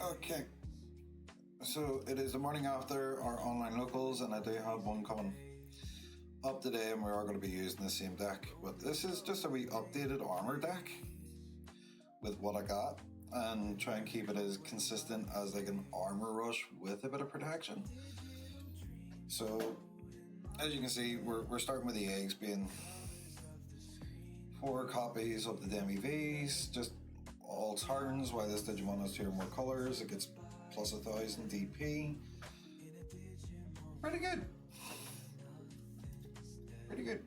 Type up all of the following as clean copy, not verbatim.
Okay, so it is the morning after our online locals, and I do have one coming up today, and we are going to be using the same deck. But this is just a wee updated armor deck with what I got, and try and keep it as consistent as like an armor rush with a bit of protection. So, as you can see, we're starting with the eggs being 4 copies of the Demi V's, just all turns. While this Digimon has 2 or more colors, it gets plus 1000 DP. Pretty good. Pretty good.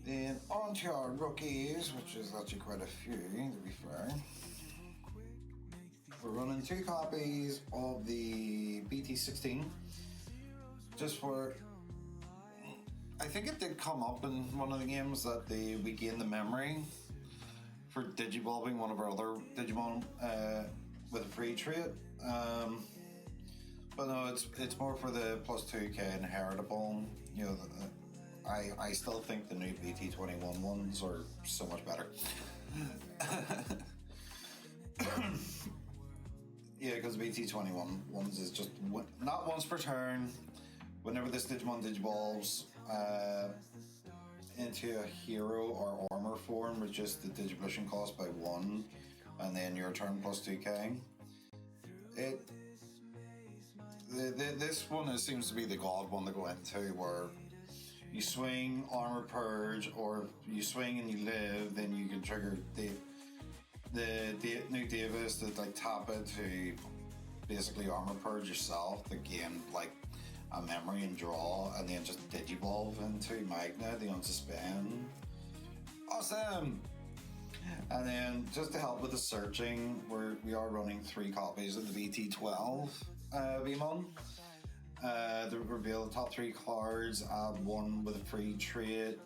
Then on to our rookies, which is actually quite a few, to be fair. We're running 2 copies of the BT16, just for... I think it did come up in one of the games that we gained the memory for Digivolving one of our other Digimon with a free trait. But no, it's more for the plus 2k inheritable. You know, I still think the new BT21 ones are so much better. Yeah, because BT21 ones is just not once per turn. Whenever this Digimon digivolves into a hero or armor form, reduce the Digivolution cost by 1, and then your turn plus 2k. This one seems to be the god one to go into, where you swing armor purge, or you swing and you live, then you can trigger the new Davis to like tap it to basically armor purge yourself to gain like a memory and draw, and then just digivolve into Magna, the unsuspend. Awesome! And then just to help with the searching, we are running 3 copies of the BT12 Vmon. To reveal the top 3 cards, add 1 with a free trait.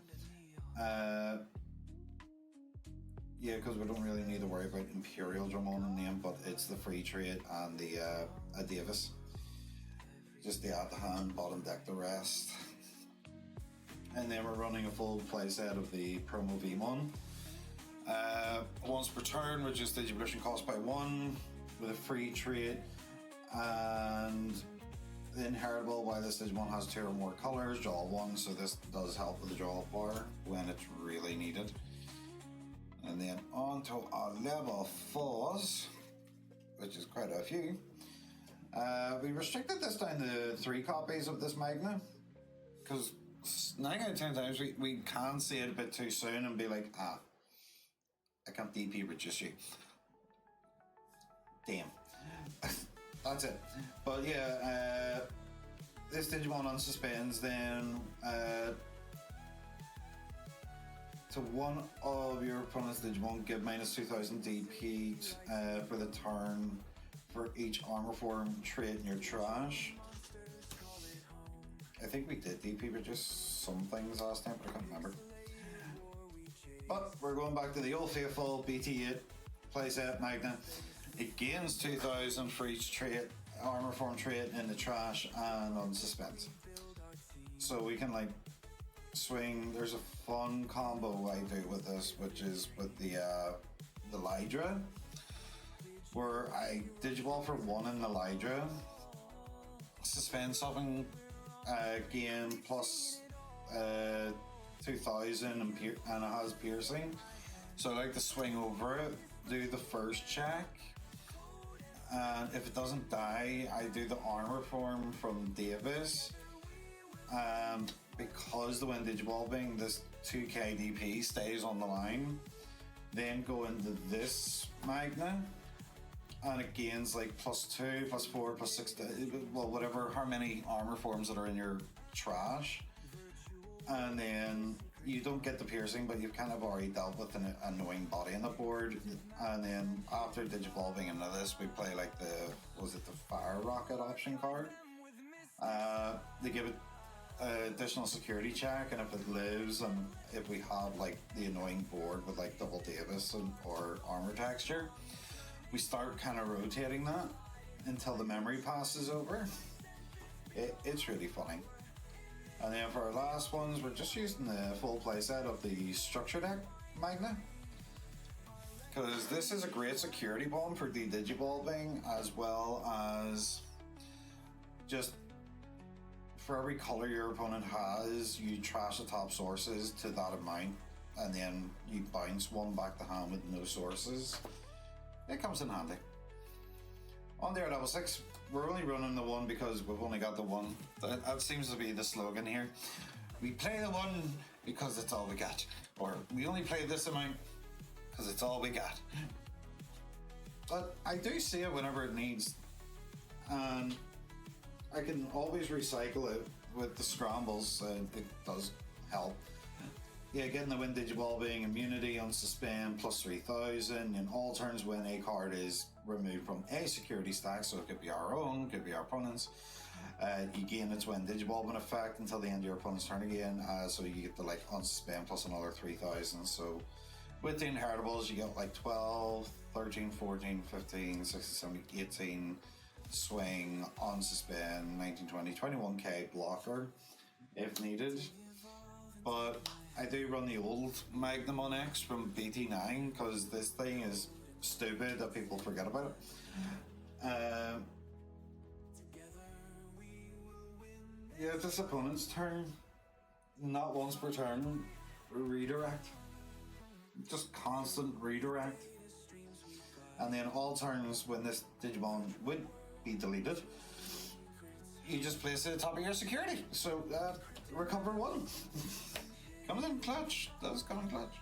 Yeah, because we don't really need to worry about Imperial Dramon in the name, but it's the free trait and the a Davis. Just the add to hand, bottom deck the rest. And then we're running a full playset of the promo Vmon. Once per turn, reduce Digivolution cost by 1 with a free trait, and the inheritable, while this Digimon has 2 or more colors, draw 1, so this does help with the draw bar when it's really needed. And then on to our level 4s, which is quite a few. We restricted this down to 3 copies of this Magna, because 9 out of 10 times we can see it a bit too soon and be like, I can't DP reduce you. Damn. That's it. But yeah, this Digimon unsuspends, then to one of your opponent's Digimon, give minus 2000 DP for the turn for each armor form trait in your trash. I think we did DP reduce some things last time, but I can't remember. But we're going back to the old faithful BT8 playset Magna. It gains 2000 for each trait, armor form trait in the trash and on suspense. So we can like swing. There's a fun combo I do with this, which is with the Lydra, where I Digivolve for 1 in the Lydra, suspend something, gain plus 2000 and it has piercing. So I like to swing over it, do the first check, and if it doesn't die, I do the armor form from Davis. Because the wind Digivolving, this 2k DP stays on the line, then go into this Magna, and it gains like plus 2, plus 4, plus 6, well, whatever, how many armor forms that are in your trash. And then you don't get the piercing, but you've kind of already dealt with an annoying body on the board. And then after Digivolving into this, we play like the Fire Rocket option card. They give it additional security check, and if it lives, and if we have like the annoying board with like double Davis or armor texture, we start kind of rotating that until the memory passes over. It's really funny. And then for our last ones, we're just using the full playset of the structure deck Magna. because this is a great security bomb for de-digivolving, as well as just for every color your opponent has, you trash the top sources to that amount, and then you bounce one back to hand with no sources. It comes in handy. On there, level 6, we're only running the one because we've only got the one. That seems to be the slogan here. We play the one because it's all we got. Or we only play this amount because it's all we got. But I do see it whenever it needs. And I can always recycle it with the scrambles. It does help. Yeah, getting the win digivolving, immunity on suspend plus 3000, and all turns when a card is removed from a security stack, so it could be our own, could be our opponent's. You gain its win digivolving effect until the end of your opponent's turn again, so you get the like on suspend plus another 3000. So with the inheritables, you get like 12, 13, 14, 15, 16, 17, 18 swing on suspend, 19, 20, 21k blocker if needed. But I do run the old Magnum on X from BT9 because this thing is stupid that people forget about it. Yeah, this opponent's turn, not once per turn, redirect. Just constant redirect. And then all turns when this Digimon would be deleted, you just place it at the top of your security. So, recover one. Comes in clutch. Does come in clutch.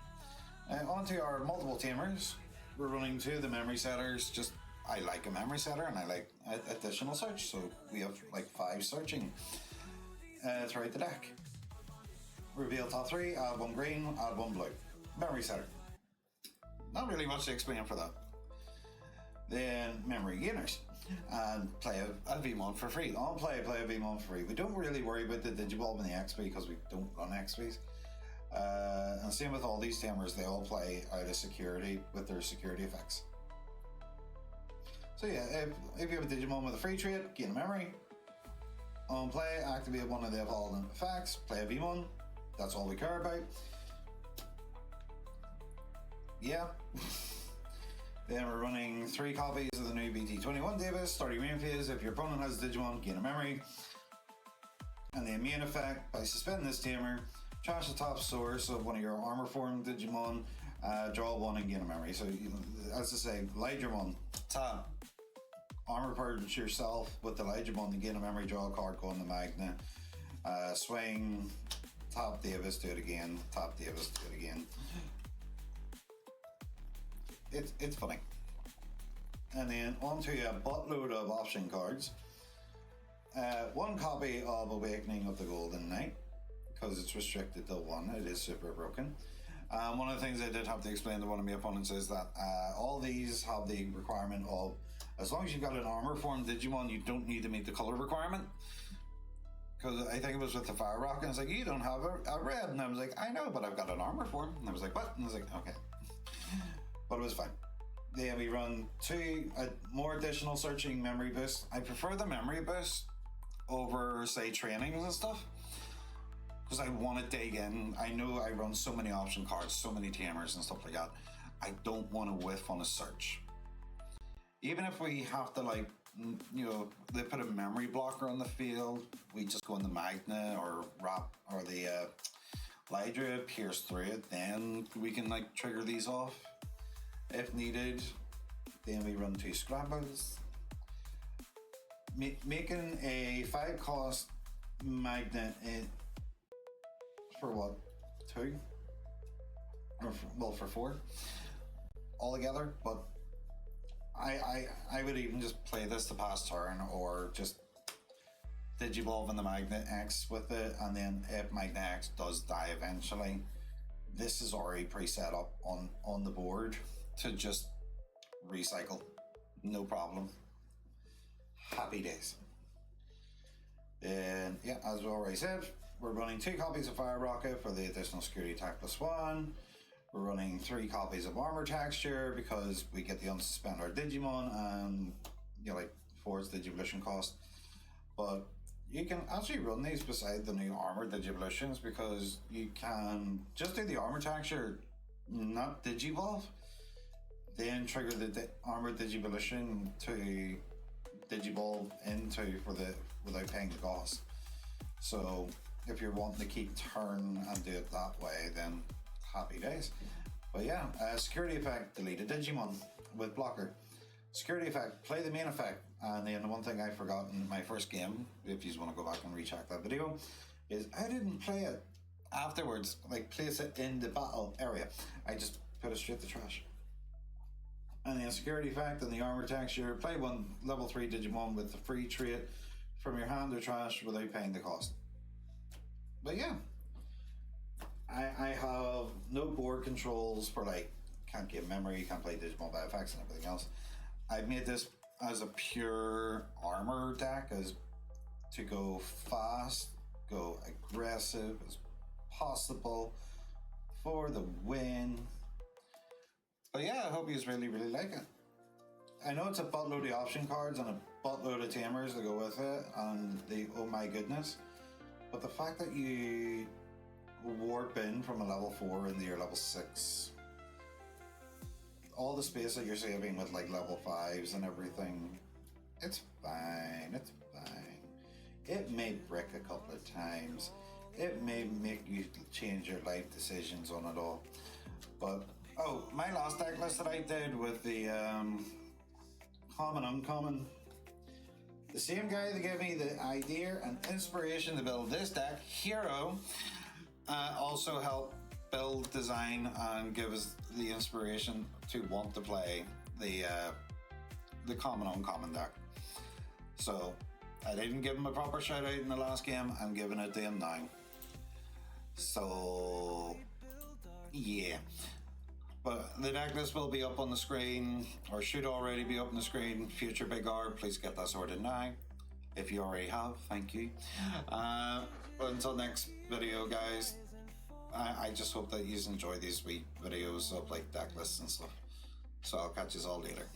Onto our multiple tamers. We're running 2 of the memory setters. Just, I like a memory setter and I like additional search. So we have like 5 searching throughout the deck. Reveal top 3, add 1 green, add 1 blue. Memory setter. Not really much to explain for that. Then memory gainers. And play a V1 for free. On play a V1 for free. We don't really worry about the Digivolve and the XP because we don't run XPs. And same with all these tamers, they all play out of security with their security effects. So yeah, if you have a Digimon with a free trait, gain a memory. On play, activate one of the evolving effects, play a V1. That's all we care about. Yeah. Then we're running 3 copies of the new BT21 Davis, starting main phase. If your opponent has a Digimon, gain a memory. And the immune effect, by suspending this tamer, trash the top source of one of your armor form Digimon, draw 1 and gain a memory. So, as I say, Lydramon, tap. Armor purge yourself with the Lydramon to gain a memory, draw a card, go on the Magna. Swing, tap Davis, do it again, tap Davis, do it again. It's funny. And then onto a buttload of option cards. 1 copy of Awakening of the Golden Knight, because it's restricted to 1. It is super broken. One of the things I did have to explain to one of my opponents is that all these have the requirement of, as long as you've got an armor form Digimon, you don't need to meet the color requirement. Because I think it was with the Fire Rock, and I was like, you don't have a red. And I was like, I know, but I've got an armor form. And I was like, what? And I was like, okay. But it was fine. Then we run 2 more additional searching memory boosts. I prefer the memory boost over, say, trainings and stuff, because I want to dig in. I know I run so many option cards, so many tamers and stuff like that. I don't want to whiff on a search. Even if we have to, like, you know, they put a memory blocker on the field, we just go in the Magna or Wrap or the Lydra, pierce through it, then we can, like, trigger these off if needed. Then we run 2 scrambles. Making a 5 cost Magnet for what? 2? Or for 4 altogether, but I would even just play this to pass turn, or just Digivolve in the Magnet X with it, and then if Magnet X does die eventually, this is already pre-set up on the board to just recycle, no problem. Happy days. And yeah, as we already said, we're running 2 copies of Fire Rocket for the additional security attack +1. We're running 3 copies of Armor Texture because we get the unsuspend our Digimon, and you know, like 4's Digivolution cost. But you can actually run these beside the new Armor Digivolutions, because you can just do the Armor Texture, not Digivolve. then trigger the armored digivolution to digiball into without paying the cost. So if you're wanting to keep turn and do it that way, then happy days. But yeah, security effect, delete a Digimon with blocker. Security effect, play the main effect. And then the one thing I forgot in my first game, if you want to go back and recheck that video, is I didn't play it afterwards, like place it in the battle area. I just put it straight to trash. And then security effect and the armor texture, play one level 3 Digimon with the free trait from your hand or trash without paying the cost. But yeah, I have no board controls for like, can't get memory, can't play Digimon by effects and everything else. I've made this as a pure armor deck, as to go fast, go aggressive as possible for the win. But yeah, I hope you really like it. I know it's a buttload of option cards and a buttload of tamers to go with it, and the oh my goodness. But the fact that you warp in from a level 4 into your level 6, all the space that you're saving with like level 5s and everything, it's fine, it's fine. It may brick a couple of times. It may make you change your life decisions on it all. But, oh, my last deck list that I did with the common, uncommon, the same guy that gave me the idea and inspiration to build this deck, Hero, also helped build, design, and give us the inspiration to want to play the common, uncommon deck. So, I didn't give him a proper shout out in the last game, I'm giving it to him now. So, yeah. But the deck list will be up on the screen, or should already be up on the screen. Future Big R, please get that sorted now. If you already have, thank you. But until next video, guys, I just hope that you enjoy these sweet videos of like deck lists and stuff. So I'll catch you all later.